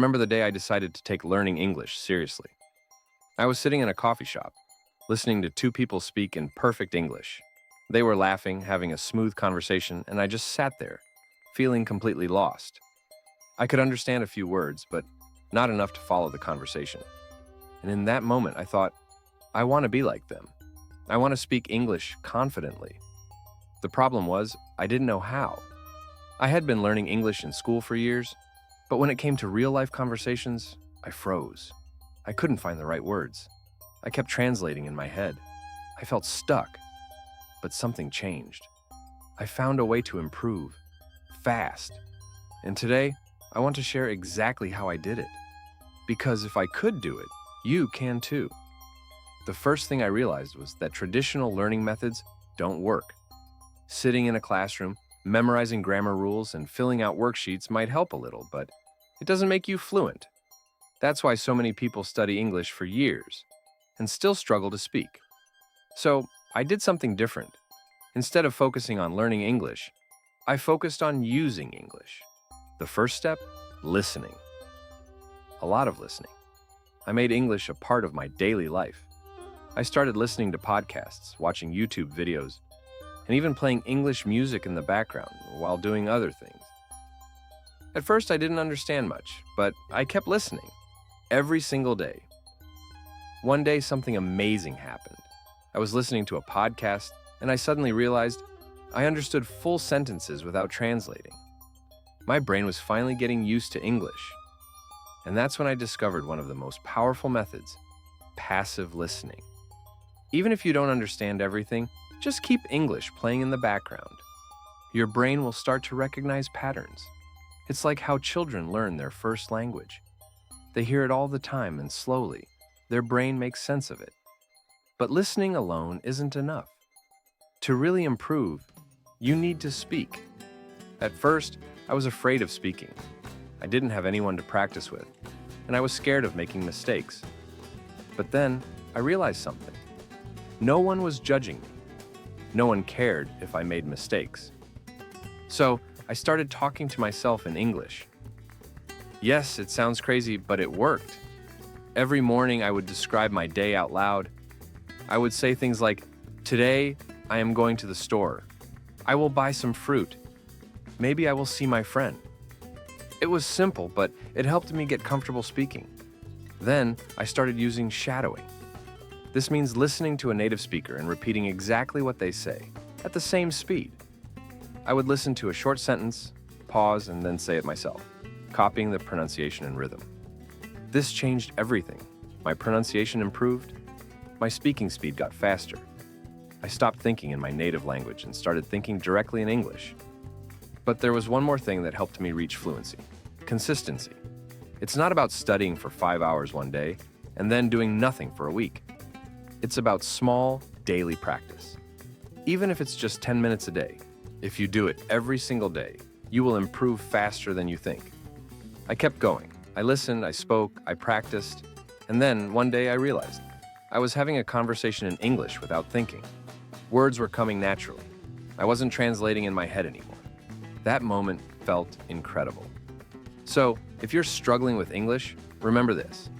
remember the day I decided to take learning English seriously. I was sitting in a coffee shop, listening to two people speak in perfect English. They were laughing, having a smooth conversation, and I just sat there, feeling completely lost. I could understand a few words, but not enough to follow the conversation. And in that moment, I thought, I want to be like them. I want to speak English confidently. The problem was, I didn't know how. I had been learning English in school for years, but when it came to real-life conversations, I froze. I couldn't find the right words. I kept translating in my head. I felt stuck, but something changed. I found a way to improve, fast. And today, I want to share exactly how I did it. Because if I could do it, you can too. The first thing I realized was that traditional learning methods don't work. Sitting in a classroom, memorizing grammar rules, and filling out worksheets might help a little, but it doesn't make you fluent. That's why so many people study English for years and still struggle to speak. So I did something different. Instead of focusing on learning English, I focused on using English. The first step, listening. A lot of listening. I made English a part of my daily life. I started listening to podcasts, watching YouTube videos, and even playing English music in the background while doing other things. At first, I didn't understand much, but I kept listening every single day. One day, something amazing happened. I was listening to a podcast, and I suddenly realized I understood full sentences without translating. My brain was finally getting used to English. And that's when I discovered one of the most powerful methods, passive listening. Even if you don't understand everything, just keep English playing in the background. Your brain will start to recognize patterns. It's like how children learn their first language. They hear it all the time, and slowly, their brain makes sense of it. But listening alone isn't enough. To really improve, you need to speak. At first, I was afraid of speaking. I didn't have anyone to practice with, and I was scared of making mistakes. But then, I realized something. No one was judging me. No one cared if I made mistakes. So, I started talking to myself in English. Yes, it sounds crazy, but it worked. Every morning, I would describe my day out loud. I would say things like, "Today, I am going to the store. I will buy some fruit. Maybe I will see my friend." It was simple, but it helped me get comfortable speaking. Then, I started using shadowing. This means listening to a native speaker and repeating exactly what they say, at the same speed. I would listen to a short sentence, pause, and then say it myself, copying the pronunciation and rhythm. This changed everything. My pronunciation improved. My speaking speed got faster. I stopped thinking in my native language and started thinking directly in English. But there was one more thing that helped me reach fluency: consistency. It's not about studying for 5 hours one day and then doing nothing for a week. It's about small, daily practice. Even if it's just 10 minutes a day, if you do it every single day, you will improve faster than you think. I kept going. I listened, I spoke, I practiced, and then one day I realized I was having a conversation in English without thinking. Words were coming naturally. I wasn't translating in my head anymore. That moment felt incredible. So, if you're struggling with English, remember this.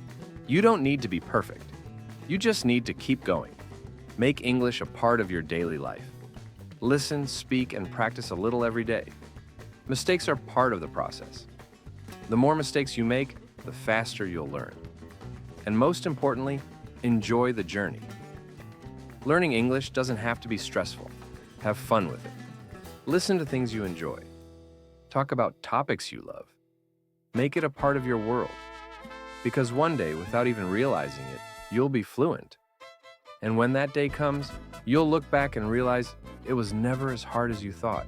You don't need to be perfect. You just need to keep going. Make English a part of your daily life. Listen, speak, and practice a little every day. Mistakes are part of the process. The more mistakes you make, the faster you'll learn. And most importantly, enjoy the journey. Learning English doesn't have to be stressful. Have fun with it. Listen to things you enjoy. Talk about topics you love. Make it a part of your world. Because one day, without even realizing it, you'll be fluent. And when that day comes, you'll look back and realize it was never as hard as you thought.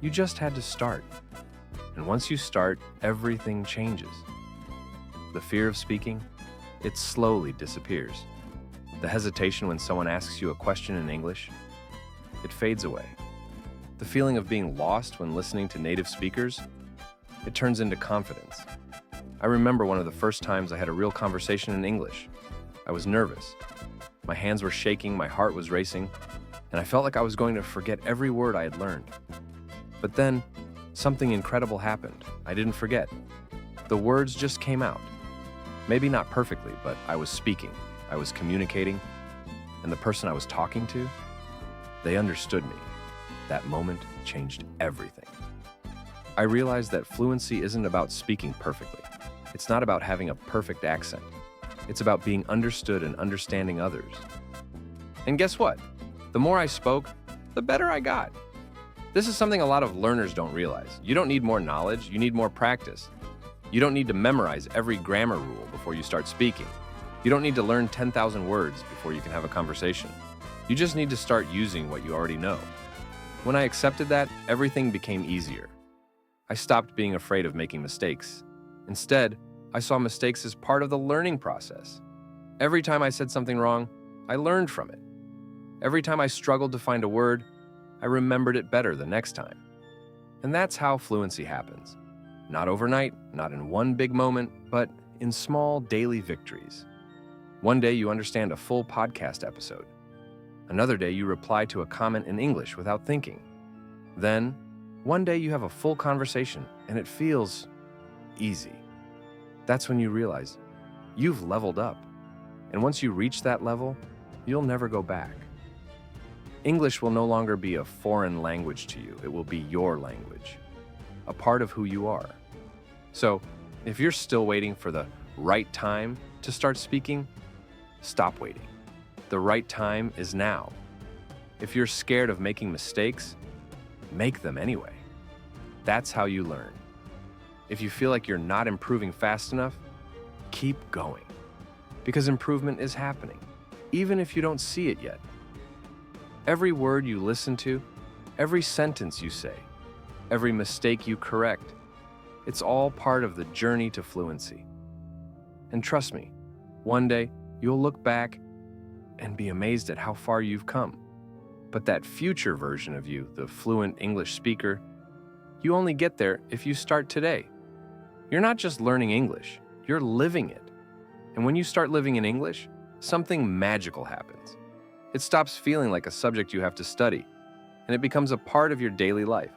You just had to start. And once you start, everything changes. The fear of speaking, it slowly disappears. The hesitation when someone asks you a question in English, it fades away. The feeling of being lost when listening to native speakers, it turns into confidence. I remember one of the first times I had a real conversation in English. I was nervous. My hands were shaking, my heart was racing, and I felt like I was going to forget every word I had learned. But then, something incredible happened. I didn't forget. The words just came out. Maybe not perfectly, but I was speaking, I was communicating, and the person I was talking to, they understood me. That moment changed everything. I realized that fluency isn't about speaking perfectly. It's not about having a perfect accent. It's about being understood and understanding others. And guess what? The more I spoke, the better I got. This is something a lot of learners don't realize. You don't need more knowledge, you need more practice. You don't need to memorize every grammar rule before you start speaking. You don't need to learn 10,000 words before you can have a conversation. You just need to start using what you already know. When I accepted that, everything became easier. I stopped being afraid of making mistakes. Instead, I saw mistakes as part of the learning process. Every time I said something wrong, I learned from it. Every time I struggled to find a word, I remembered it better the next time. And that's how fluency happens. Not overnight, not in one big moment, but in small daily victories. One day you understand a full podcast episode. Another day you reply to a comment in English without thinking. Then, one day you have a full conversation and it feels easy. That's when you realize you've leveled up. And once you reach that level, you'll never go back. English will no longer be a foreign language to you. It will be your language, a part of who you are. So, if you're still waiting for the right time to start speaking, stop waiting. The right time is now. If you're scared of making mistakes, make them anyway. That's how you learn. If you feel like you're not improving fast enough, keep going. Because improvement is happening, even if you don't see it yet. Every word you listen to, every sentence you say, every mistake you correct, it's all part of the journey to fluency. And trust me, one day you'll look back and be amazed at how far you've come. But that future version of you, the fluent English speaker, you only get there if you start today. You're not just learning English, you're living it. And when you start living in English, something magical happens. It stops feeling like a subject you have to study, and it becomes a part of your daily life.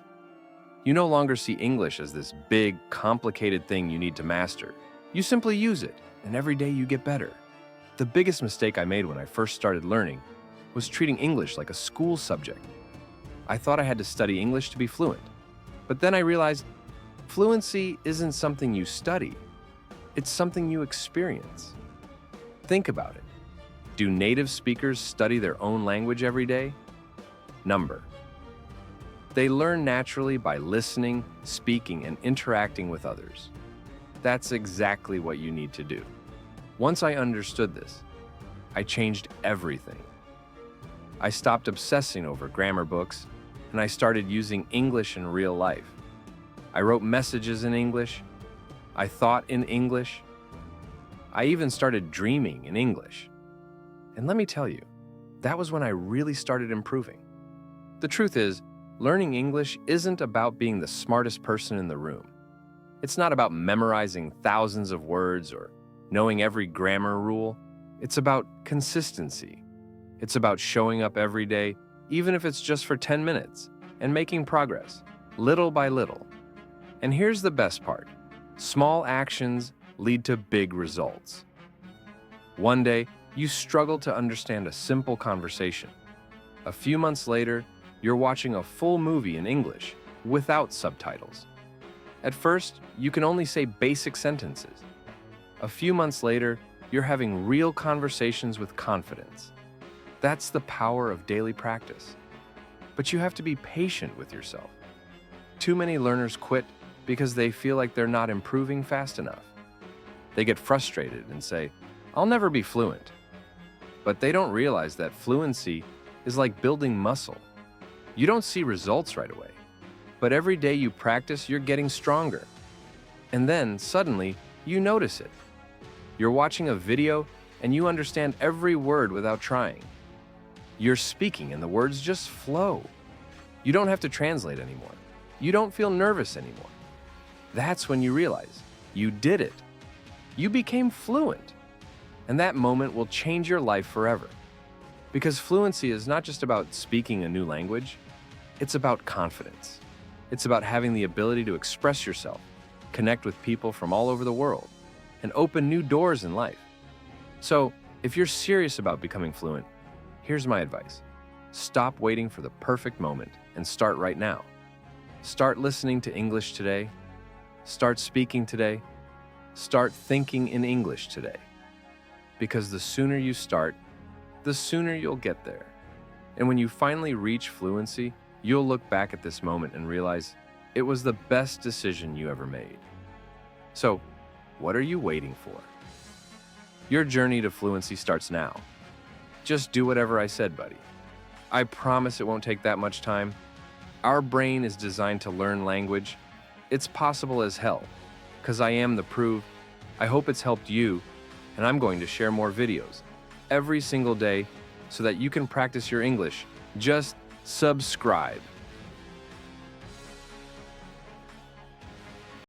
You no longer see English as this big, complicated thing you need to master. You simply use it, and every day you get better. The biggest mistake I made when I first started learning was treating English like a school subject. I thought I had to study English to be fluent. But then I realized fluency isn't something you study. It's something you experience. Think about it. Do native speakers study their own language every day? Number. They learn naturally by listening, speaking, and interacting with others. That's exactly what you need to do. Once I understood this, I changed everything. I stopped obsessing over grammar books, and I started using English in real life. I wrote messages in English. I thought in English. I even started dreaming in English. And let me tell you, that was when I really started improving. The truth is, learning English isn't about being the smartest person in the room. It's not about memorizing thousands of words or knowing every grammar rule. It's about consistency. It's about showing up every day, even if it's just for 10 minutes, and making progress, little by little. And here's the best part. Small actions lead to big results. One day, you struggle to understand a simple conversation. A few months later, you're watching a full movie in English without subtitles. At first, you can only say basic sentences. A few months later, you're having real conversations with confidence. That's the power of daily practice. But you have to be patient with yourself. Too many learners quit because they feel like they're not improving fast enough. They get frustrated and say, "I'll never be fluent." But they don't realize that fluency is like building muscle. You don't see results right away, but every day you practice, you're getting stronger. And then, suddenly, you notice it. You're watching a video and you understand every word without trying. You're speaking and the words just flow. You don't have to translate anymore. You don't feel nervous anymore. That's when you realize you did it. You became fluent. And that moment will change your life forever. Because fluency is not just about speaking a new language, it's about confidence. It's about having the ability to express yourself, connect with people from all over the world, and open new doors in life. So, if you're serious about becoming fluent, here's my advice. Stop waiting for the perfect moment and start right now. Start listening to English today. Start speaking today. Start thinking in English today. Because the sooner you start, the sooner you'll get there. And when you finally reach fluency, you'll look back at this moment and realize it was the best decision you ever made. So, what are you waiting for? Your journey to fluency starts now. Just do whatever I said, buddy. I promise it won't take that much time. Our brain is designed to learn language. It's possible as hell, because I am the proof. I hope it's helped you, and I'm going to share more videos every single day so that you can practice your English. Just subscribe.